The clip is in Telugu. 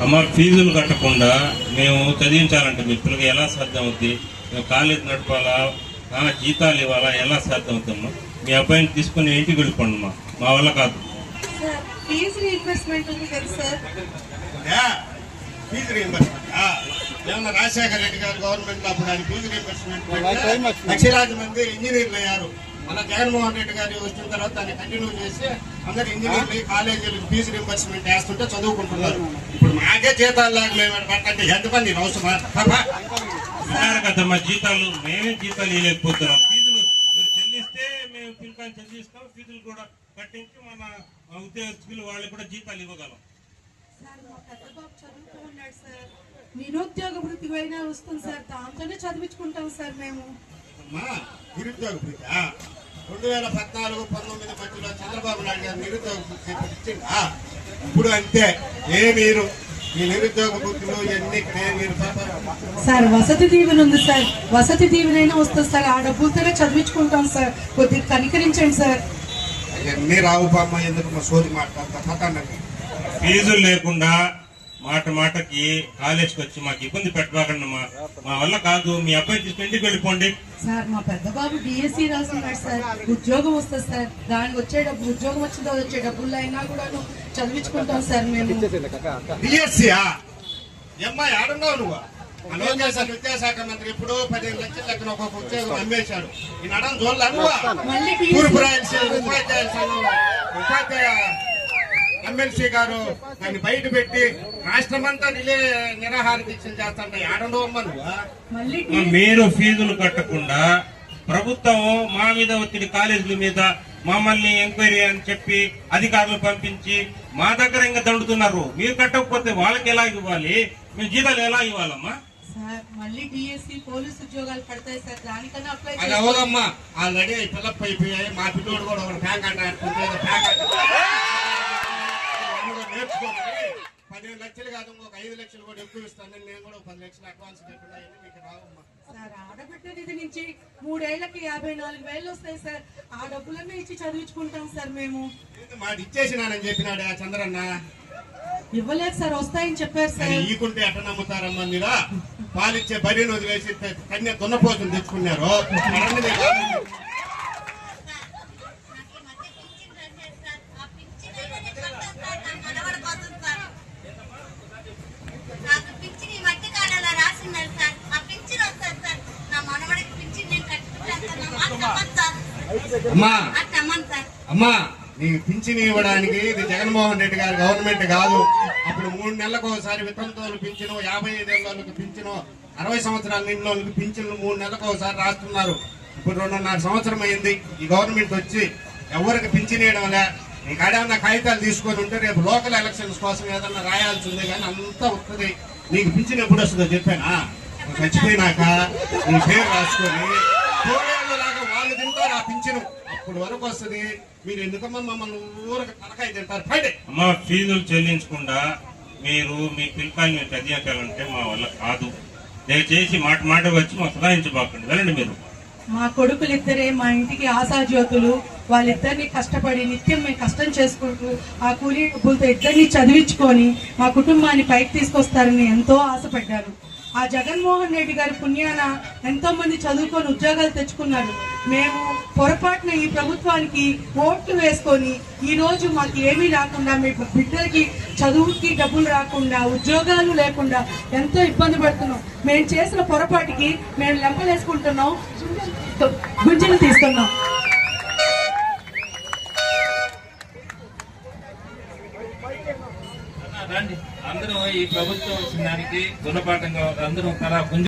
అమ్మ ఫీజులు కట్టకుండా మేము చదివించాలంటే మీ పిల్లలకి ఎలా సాధ్యం అవుతుంది? మేము కాలేజ్ నడపాలా, జీతాలు ఇవ్వాలా, ఎలా సాధ్యం అవుతామ్మా? మీ అబ్బాయిని తీసుకుని ఇంటికి వెళ్ళిపోండి అమ్మా, మా వల్ల కాదు. ఫీజు రీఇంబర్స్మెంట్ ఉంది కదా సార్. ఫీజు రీఇంబర్స్మెంట్ ఏమన్నా రాజశేఖర రెడ్డి గారు గవర్నమెంట్ అప్పుడు ఆయన ఫీజు రీఇంబర్స్మెంట్ లక్షలాది మంది ఇంజనీర్లు అయ్యారు. అలా జగన్మోహన్ రెడ్డి గారు వచ్చిన తర్వాత దాన్ని కంటిన్యూ చేసి అందరు ఇంజనీర్లు కాలేజీలకు ఫీజు రీఇంబర్స్మెంట్ వేస్తుంటే చదువుకుంటున్నారు. ఇప్పుడు మాకే జీతాలు లేక మేము పట్టంటే ఎంతమంది అవసరమా కదమ్మా? జీతాలు మేమే జీతాలు ఇవ్వలేకపోతున్నాం. ఫీజులు చెల్లిస్తే మేము పిల్లకాయలు చదివిస్తాం, ఫీజులు కూడా కట్టించి మన ఉద్యోగస్తులు వాళ్ళు కూడా జీతాలు ఇవ్వగలం. నిరుద్యోగ వృత్తి అయినా వస్తుంది సార్, దాంతోనే చదివించుకుంటాం సార్ మేము. నిరుద్యోగ వృత్తి 2014-19 మధ్యలో చంద్రబాబు నాయుడు గారు నిరుద్యోగ వృత్తి ఇచ్చిందా? ఇప్పుడు అంతే. మీరు ఈ నిరుద్యోగ వృత్తిలో ఎన్ని సార్ వసతి దీవెన ఉంది సార్, వసతి దీవెనైనా వస్తుంది సార్, ఆ డబ్బులతోనే చదివించుకుంటాం సార్. కొద్దిగా కనికరించండి సార్. అవన్నీ రావు బామ్మ, ఎందుకు మా సోది మాట్లాడతా? ఫీజులు లేకుండా మాట మాటకి కాలేజ్కి వచ్చి మాకు ఇబ్బంది పెట్టబాకండి, మా వల్ల కాదు. మీ అబ్బాయి తీసుకుని ఇంటికి వెళ్ళిపోండి సార్. మా పెద్ద బాబు డిఎస్సి రాస్తున్నాడు సార్, ఉద్యోగం వస్తుంది సార్. దానికి వచ్చే డబ్బు, ఉద్యోగం వచ్చిన వచ్చే డబ్బుల్లో అయినా కూడా చదివించుకుంటాం సార్ మేము. డిఎస్సి అమ్మాయి ఆడున్నావు నువ్వు? విద్యాశాఖ మంత్రి ఇప్పుడు 15 లక్షల లెక్కన ఒక్కొక్క ఉద్యోగం అమ్మేశాడు. ఈ నడం చూడాలి. ఉపాధ్యాయ ఎమ్మెల్సీ గారు దాన్ని బయట పెట్టి రాష్ట్రమంతా నిరాహార దీక్షలు చేస్తాంట. ఆడనవమ్మ నువ్వు? మీరు ఫీజులు కట్టకుండా ప్రభుత్వం మా మీద ఒత్తిడి, కాలేజీల మీద మమ్మల్ని ఎంక్వైరీ అని చెప్పి అధికారులు పంపించి మా దగ్గర ఇంకా దండుతున్నారు. మీరు కట్టకపోతే వాళ్ళకి ఎలా ఇవ్వాలి? మేము జీతాలు ఎలా ఇవ్వాలమ్మా? మళ్ళీ డిఎస్సి పోలీసు ఉద్యోగాలు పడతాయి సార్, దానికన్నా అప్లై అది అవదమ్మా. ఆల్రెడీ పిల్లప్ అయిపోయాయి. మా పిల్లోడు కూడా ఒక బ్యాంక్ అంటే నేర్చుకోవాలి. 15 లక్షలు కాదు, ఒక 5 లక్షలు కూడా ఎక్కువ ఇస్తాను. నేను కూడా 10 లక్షలు అడ్వాన్స్ చెప్పినా మీకు రావమ్మా సార్. ఆడబిడ్డ నిధి నుంచి 3 ఏళ్లకి 54,000 వస్తాయి సార్. ఆ డబ్బులన్నీ ఇచ్చి చదివించుకుంటాం సార్ మేము. మాట ఇచ్చేసినానని చెప్పినాడు ఆ చంద్రన్న. ఇవ్వలేదు సార్, వస్తాయని చెప్పారు సార్. ఈకుంటే ఎట్ట నమ్ముతారమ్మా మీరు? పాలిచ్చే బరిని వదిలేసి కన్య దున్నపోతులు తెచ్చుకున్నారు. అమ్మా నీకు పింఛన్ ఇవ్వడానికి ఇది జగన్మోహన్ రెడ్డి గారి గవర్నమెంట్ కాదు. అప్పుడు 3 నెలలకు ఒకసారి వితంతువులు పింఛను, 55 ఏళ్ళ వాళ్ళకి పింఛను, 60 సంవత్సరాల నిండిన వాళ్ళకి పింఛన్లు 3 నెలలకు ఒకసారి రాస్తున్నారు. ఇప్పుడు 2.5 సంవత్సరం అయింది ఈ గవర్నమెంట్ వచ్చి. ఎవరికి పింఛన్ ఇవ్వడం లే. నీకు ఆడేమన్నా కాగితాలు తీసుకొని ఉంటే రేపు లోకల్ ఎలక్షన్స్ కోసం ఏదన్నా రాయాల్సి ఉంది, కానీ అంతా వస్తుంది. నీకు పింఛన్ ఎప్పుడు వస్తుందో చెప్పానా? చచ్చిపోయినాక నీ పేరు రాసుకొని లాగా వాళ్ళు తింటారు ఆ పింఛను, అప్పుడు వరకు వస్తుంది. మీరు ఎందుకమ్మా మమ్మల్ని ఊరికి తలకాయ తింటారు? అమ్మా ఫీజులు చెల్లించకుండా మీరు మీ పిల్లకాయలు చదివించాలంటే మా వల్ల కాదు. దయచేసి మాట వచ్చి మా సదాయించబాకండి, వెళ్ళండి మీరు. మా కొడుకులు ఇద్దరే మా ఇంటికి ఆశాజ్యోతులు. వాళ్ళిద్దరిని కష్టపడి నిత్యం మేము కష్టం చేసుకుంటూ ఆ కూలీ డబ్బులతో ఇద్దరిని చదివించుకొని మా కుటుంబాన్ని పైకి తీసుకొస్తారని ఎంతో ఆశపడ్డారు. ఆ జగన్మోహన్ రెడ్డి గారి పుణ్యాన ఎంతో మంది చదువుకొని ఉద్యోగాలు తెచ్చుకున్నారు. మేము పొరపాటున ఈ ప్రభుత్వానికి ఓట్లు వేసుకొని ఈ రోజు మాకు ఏమీ రాకుండా, మీ బిడ్డలకి చదువుకి డబ్బులు రాకుండా, ఉద్యోగాలు లేకుండా ఎంతో ఇబ్బంది పడుతున్నాం. మేము చేసిన పొరపాటుకి మేము లెంపలేసుకుంటున్నాం, గుంజలు తీస్తున్నాం. అందరూ ఈ ప్రభుత్వం వచ్చిన దానికి గుణపాఠంగా అందరూ తలా